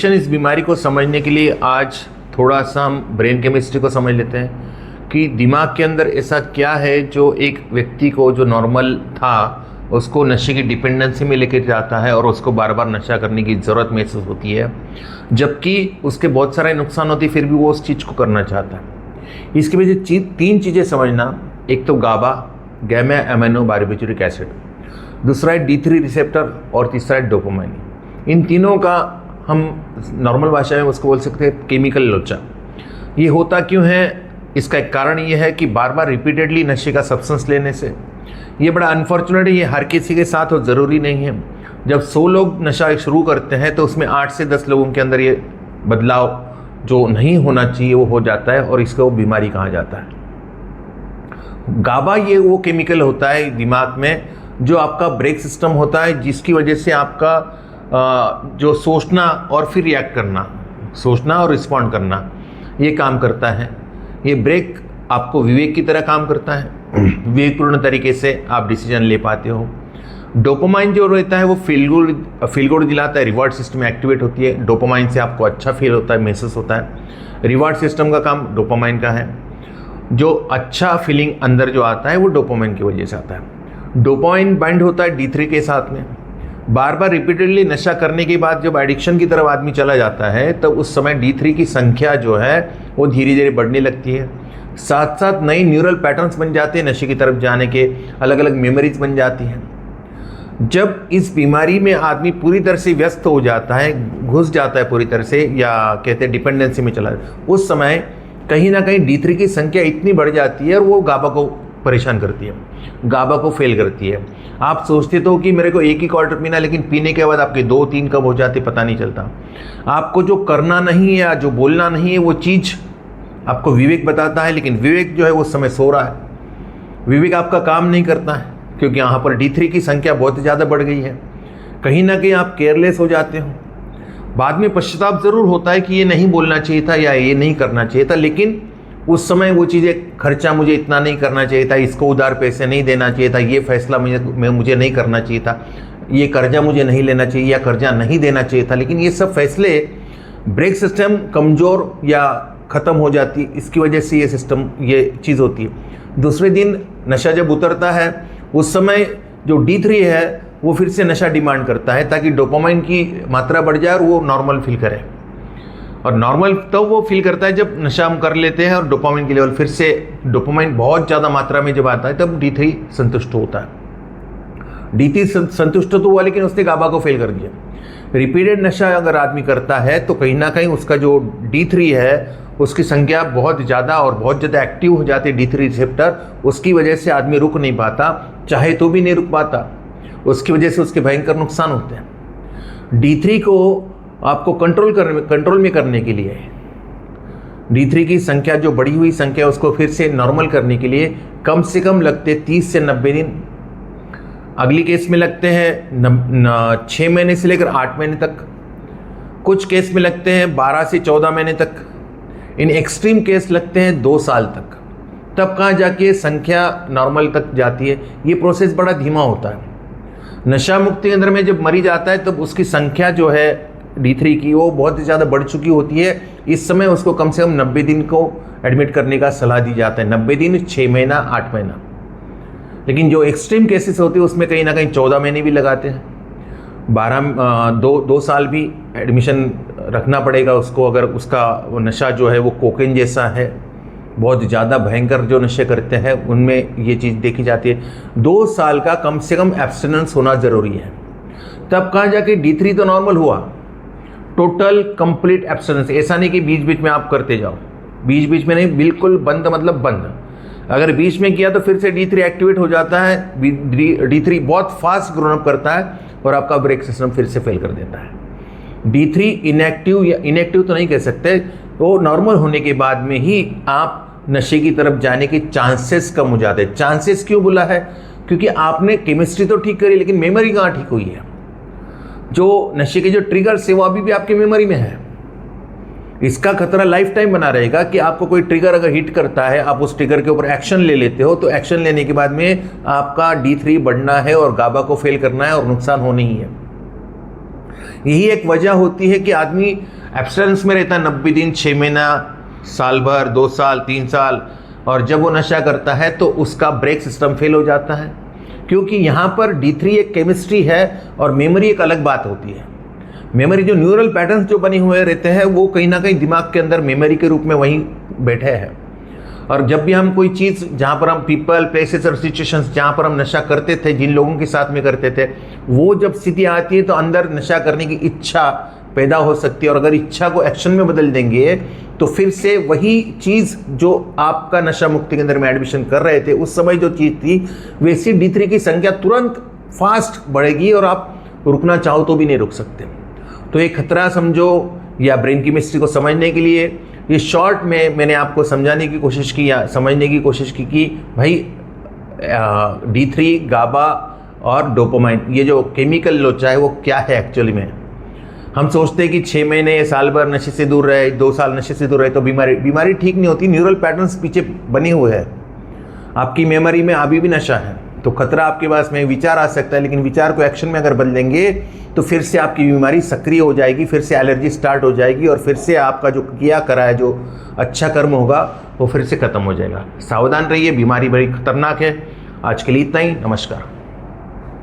इस बीमारी को समझने के लिए आज थोड़ा सा हम ब्रेन केमिस्ट्री को समझ लेते हैं कि दिमाग के अंदर ऐसा क्या है जो एक व्यक्ति को जो नॉर्मल था उसको नशे की डिपेंडेंसी में लेकर जाता है और उसको बार बार नशा करने की ज़रूरत महसूस होती है, जबकि उसके बहुत सारे नुकसान होते फिर भी वो उस चीज़ को करना चाहता है। इसकी वजह से तीन चीज़ें समझना, एक तो गाबा, गैमा एमिनो बारबिटूरिक एसिड, दूसरा है D3 रिसेप्टर और तीसरा है डोपामाइन। इन तीनों का हम नॉर्मल भाषा में उसको बोल सकते हैं केमिकल लोचा। ये होता क्यों है? इसका एक कारण ये है कि बार बार रिपीटेडली नशे का सब्सटेंस लेने से, ये बड़ा अनफॉर्चुनेट है, ये हर किसी के साथ हो ज़रूरी नहीं है। जब 100 लोग नशा शुरू करते हैं तो उसमें 8 से 10 लोगों के अंदर ये बदलाव जो नहीं होना चाहिए वो हो जाता है और इसको बीमारी कहा जाता है। गाबा ये वो केमिकल होता है दिमाग में जो आपका ब्रेक सिस्टम होता है, जिसकी वजह से आपका जो सोचना और फिर रिएक्ट करना, सोचना और रिस्पॉन्ड करना, ये काम करता है। ये ब्रेक आपको विवेक की तरह काम करता है, विवेकपूर्ण तरीके से आप डिसीजन ले पाते हो। डोपामाइन जो रहता है वो फील गुड दिलाता है, रिवार्ड सिस्टम एक्टिवेट होती है, डोपामाइन से आपको अच्छा फील होता है, महसूस होता है। रिवार्ड सिस्टम का काम डोपामाइन का है। जो अच्छा फीलिंग अंदर जो आता है वो डोपामाइन की वजह से आता है। डोपामाइन बाइंड होता है D3 के साथ में। बार बार रिपीटेडली नशा करने के बाद जब एडिक्शन की तरफ आदमी चला जाता है तब उस समय D3 की संख्या जो है वो धीरे धीरे बढ़ने लगती है। साथ साथ नई न्यूरल पैटर्न्स बन जाते हैं, नशे की तरफ जाने के अलग अलग मेमोरीज बन जाती हैं। जब इस बीमारी में आदमी पूरी तरह से व्यस्त हो जाता है, घुस जाता है पूरी तरह से, या कहते हैं डिपेंडेंसी में चला जाता है, उस समय कहीं ना कहीं D3 की संख्या इतनी बढ़ जाती है और वो गाबा को परेशान करती है, गाबा को फेल करती है। आप सोचते तो कि मेरे को एक ही क्वार्टर पीना, लेकिन पीने के बाद आपके 2-3 कब हो जाते पता नहीं चलता। आपको जो करना नहीं है या जो बोलना नहीं है वो चीज़ आपको विवेक बताता है, लेकिन विवेक जो है वो समय सो रहा है, विवेक आपका काम नहीं करता है क्योंकि यहाँ पर D3 की संख्या बहुत ज़्यादा बढ़ गई है। कहीं ना कहीं आप केयरलेस हो जाते हो। बाद में पश्चाताप ज़रूर होता है कि ये नहीं बोलना चाहिए था या ये नहीं करना चाहिए था, लेकिन उस समय वो चीज़ें, खर्चा मुझे इतना नहीं करना चाहिए था, इसको उधार पैसे नहीं देना चाहिए था, ये फैसला मुझे नहीं करना चाहिए था, ये कर्जा मुझे नहीं लेना चाहिए या कर्जा नहीं देना चाहिए था। लेकिन ये सब फैसले, ब्रेक सिस्टम कमज़ोर या ख़त्म हो जाती, इसकी वजह से ये सिस्टम, ये चीज़ होती है। दूसरे दिन नशा जब उतरता है उस समय जो D3 है वो फिर से नशा डिमांड करता है ताकि डोपामाइन की मात्रा बढ़ जाए और वो नॉर्मल फील करे। और नॉर्मल तो वो फील करता है जब नशा हम कर लेते हैं और डोपामाइन की लेवल फिर से, डोपामाइन बहुत ज़्यादा मात्रा में जब आता है तब D3 संतुष्ट होता है। D3 संतुष्ट तो हुआ लेकिन उसने गाबा को फेल कर दिया। रिपीटेड नशा अगर आदमी करता है तो कहीं ना कहीं उसका जो D3 है उसकी संख्या बहुत ज़्यादा और बहुत ज़्यादा एक्टिव हो जाती है, D3 रिसेप्टर। उसकी वजह से आदमी रुक नहीं पाता, चाहे तो भी नहीं रुक पाता, उसकी वजह से उसके भयंकर नुकसान होते हैं। D3 को आपको कंट्रोल में करने के लिए, D3 की संख्या जो बढ़ी हुई संख्या उसको फिर से नॉर्मल करने के लिए कम से कम लगते 30 से 90 दिन। अगली केस में लगते हैं 6 महीने से लेकर 8 महीने तक, कुछ केस में लगते हैं 12 से 14 महीने तक, इन एक्सट्रीम केस लगते हैं 2 साल तक। तब कहाँ जाके संख्या नॉर्मल तक जाती है। ये प्रोसेस बड़ा धीमा होता है। नशा मुक्ति केंद्र में जब मरीज आता है तब उसकी संख्या जो है D3 की वो बहुत ज़्यादा बढ़ चुकी होती है। इस समय उसको कम से कम 90 दिन को एडमिट करने का सलाह दी जाता है, 90 दिन, 6 महीना, 8 महीना। लेकिन जो एक्सट्रीम केसेस होते हैं उसमें कहीं ना कहीं 14 महीने भी लगाते हैं, 2 साल भी एडमिशन रखना पड़ेगा उसको। अगर उसका वो नशा जो है वो कोकेन जैसा है, बहुत ज़्यादा भयंकर जो नशे करते हैं उनमें ये चीज़ देखी जाती है। 2 साल का कम से कम एब्स्टिनेंस होना ज़रूरी है। तब कहाँ जाके D3 तो नॉर्मल हुआ, टोटल कंप्लीट एब्स्टिनेंस। ऐसा नहीं कि बीच बीच में आप करते जाओ, बीच बीच में नहीं, बिल्कुल बंद मतलब बंद। अगर बीच में किया तो फिर से D3 एक्टिवेट हो जाता है, D3 बहुत फास्ट ग्रोन अप करता है और आपका ब्रेक सिस्टम फिर से फेल कर देता है। D3 इनएक्टिव, या इनएक्टिव तो नहीं कह सकते, वो नॉर्मल होने के बाद में ही आप नशे की तरफ जाने के चांसेस कम हो जाते हैं। चांसेस क्यों बोला है? क्योंकि आपने केमिस्ट्री तो ठीक करी लेकिन मेमोरी कहाँ ठीक हुई है। जो नशे के जो ट्रिगर्स है वो अभी भी आपकी मेमोरी में है। इसका खतरा लाइफ टाइम बना रहेगा कि आपको कोई ट्रिगर अगर हिट करता है, आप उस ट्रिगर के ऊपर एक्शन ले लेते हो, तो एक्शन लेने के बाद में आपका D3 बढ़ना है और गाबा को फेल करना है और नुकसान होना ही है। यही एक वजह होती है कि आदमी एब्सटेंस में रहता है 90 दिन, 6 महीना, साल भर, 2 साल, 3 साल, और जब वो नशा करता है तो उसका ब्रेक सिस्टम फेल हो जाता है, क्योंकि यहाँ पर D3 एक केमिस्ट्री है और मेमोरी एक अलग बात होती है। मेमोरी जो न्यूरल पैटर्न्स जो बने हुए रहते हैं वो कहीं ना कहीं दिमाग के अंदर मेमोरी के रूप में वहीं बैठे हैं। और जब भी हम कोई चीज़, जहाँ पर हम पीपल, प्लेसेस और सिचुएशंस जहाँ पर हम नशा करते थे, जिन लोगों के साथ में करते थे, वो जब स्थिति आती है तो अंदर नशा करने की इच्छा पैदा हो सकती है, और अगर इच्छा को एक्शन में बदल देंगे तो फिर से वही चीज़ जो आपका नशा मुक्ति केंद्र में एडमिशन कर रहे थे उस समय जो चीज़ थी, वैसी D3 की संख्या तुरंत फास्ट बढ़ेगी और आप रुकना चाहो तो भी नहीं रुक सकते। तो एक खतरा समझो, या ब्रेन केमिस्ट्री को समझने के लिए ये शॉर्ट में मैंने आपको समझाने की कोशिश की या समझने की कोशिश की कि भाई D3, गाबा और डोपामाइन, ये जो केमिकल लोचा है वो क्या है एक्चुअली में। हम सोचते हैं कि 6 महीने, साल भर नशे से दूर रहे, 2 साल नशे से दूर रहे तो बीमारी ठीक नहीं होती। न्यूरल पैटर्न्स पीछे बने हुए हैं, आपकी मेमोरी में अभी भी नशा है। तो खतरा आपके पास में विचार आ सकता है, लेकिन विचार को एक्शन में अगर बदलेंगे तो फिर से आपकी बीमारी सक्रिय हो जाएगी, फिर से एलर्जी स्टार्ट हो जाएगी, और फिर से आपका जो किया करा है, जो अच्छा कर्म होगा वो फिर से ख़त्म हो जाएगा। सावधान रहिए, बीमारी बड़ी खतरनाक है। आज के लिए इतना ही, नमस्कार।